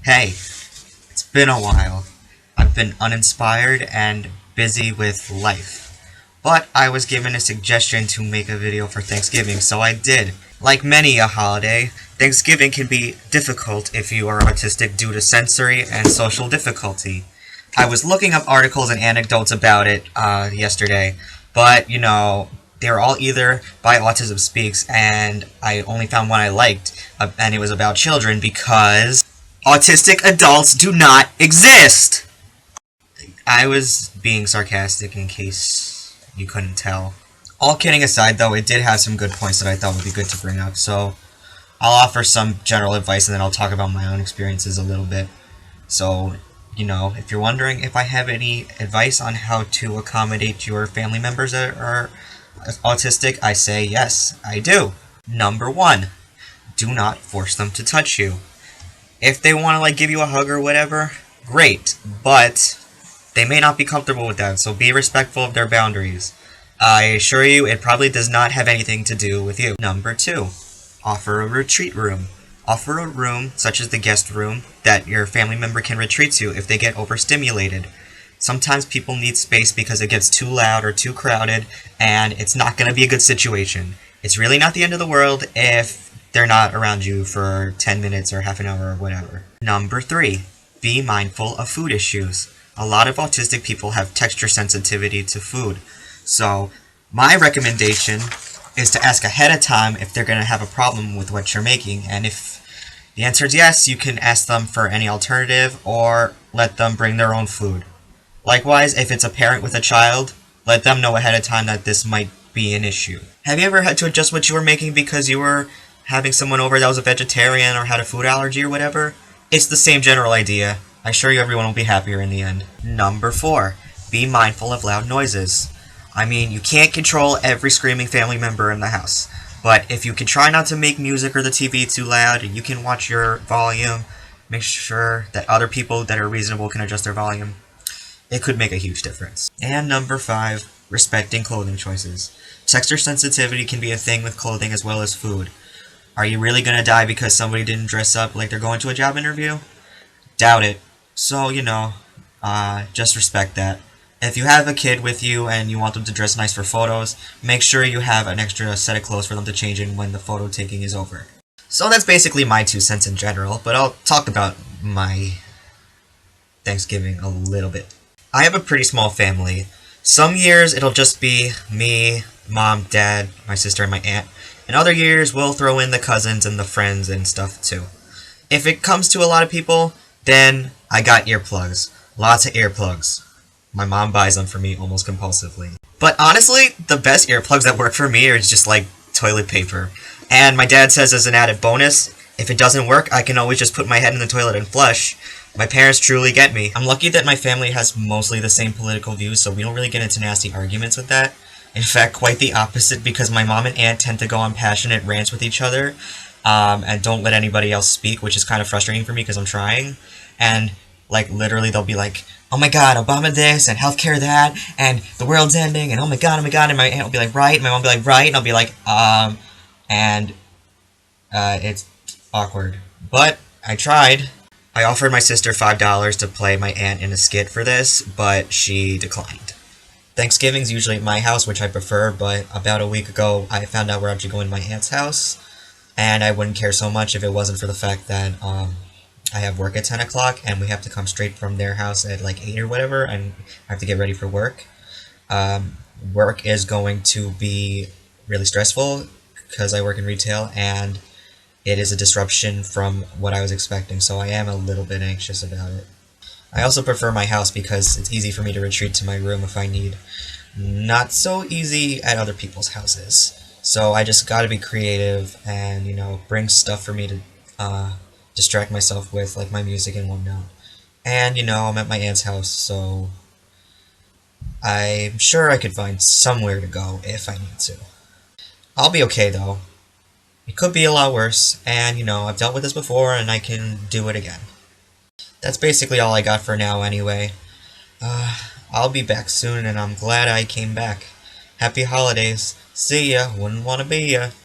Hey, it's been a while. I've been uninspired and busy with life. But I was given a suggestion to make a video for Thanksgiving, so I did. Like many a holiday, Thanksgiving can be difficult if you are autistic due to sensory and social difficulty. I was looking up articles and anecdotes about it yesterday, but they were all either by Autism Speaks, and I only found one I liked, and it was about children because autistic adults do not exist! I was being sarcastic in case you couldn't tell. All kidding aside, though, it did have some good points that I thought would be good to bring up, so I'll offer some general advice and then I'll talk about my own experiences a little bit. So, if you're wondering if I have any advice on how to accommodate your family members that are autistic, I say yes, I do. Number 1, do not force them to touch you. If they want to give you a hug or whatever, great, but they may not be comfortable with that, so be respectful of their boundaries. I assure you, it probably does not have anything to do with you. Number 2, offer a retreat room. Offer a room, such as the guest room, that your family member can retreat to if they get overstimulated. Sometimes people need space because it gets too loud or too crowded, and it's not going to be a good situation. It's really not the end of the world if they're not around you for 10 minutes or half an hour or whatever. Number 3, be mindful of food issues. A lot of autistic people have texture sensitivity to food. So, my recommendation is to ask ahead of time if they're going to have a problem with what you're making, and if the answer is yes, you can ask them for any alternative or let them bring their own food. Likewise, if it's a parent with a child, let them know ahead of time that this might be an issue. Have you ever had to adjust what you were making because you were having someone over that was a vegetarian or had a food allergy or whatever? It's the same general idea. I assure you everyone will be happier in the end. Number 4, be mindful of loud noises. I mean, you can't control every screaming family member in the house, but if you can try not to make music or the TV too loud, and you can watch your volume, make sure that other people that are reasonable can adjust their volume, it could make a huge difference. And number 5, respecting clothing choices. Texture sensitivity can be a thing with clothing as well as food. Are you really gonna die because somebody didn't dress up like they're going to a job interview? Doubt it. So, just respect that. If you have a kid with you and you want them to dress nice for photos, make sure you have an extra set of clothes for them to change in when the photo taking is over. So that's basically my 2 cents in general, but I'll talk about my Thanksgiving a little bit. I have a pretty small family. Some years it'll just be me, mom, dad, my sister, and my aunt. And other years we'll throw in the cousins and the friends and stuff too. If it comes to a lot of people, then I got earplugs. Lots of earplugs. My mom buys them for me almost compulsively. But honestly, the best earplugs that work for me are just toilet paper. And my dad says as an added bonus, if it doesn't work, I can always just put my head in the toilet and flush. My parents truly get me. I'm lucky that my family has mostly the same political views, so we don't really get into nasty arguments with that. In fact, quite the opposite, because my mom and aunt tend to go on passionate rants with each other, and don't let anybody else speak, which is kind of frustrating for me because I'm trying. And literally they'll be like, oh my god, Obama this, and healthcare that, and the world's ending, and oh my god, and my aunt will be like, right, and my mom will be like, right, and I'll be like, and it's awkward. But I tried. I offered my sister $5 to play my aunt in a skit for this, but she declined. Thanksgiving's usually at my house, which I prefer, but about a week ago, I found out we're actually going to my aunt's house, and I wouldn't care so much if it wasn't for the fact that, I have work at 10 o'clock, and we have to come straight from their house at 8 or whatever, and I have to get ready for work. Work is going to be really stressful, because I work in retail, and it is a disruption from what I was expecting, so I am a little bit anxious about it. I also prefer my house because it's easy for me to retreat to my room if I need. Not so easy at other people's houses. So I just gotta be creative and, bring stuff for me to, distract myself with, like my music and whatnot. And, I'm at my aunt's house, so I'm sure I could find somewhere to go if I need to. I'll be okay, though. It could be a lot worse, and, I've dealt with this before, and I can do it again. That's basically all I got for now, anyway. I'll be back soon, and I'm glad I came back. Happy holidays. See ya. Wouldn't wanna be ya.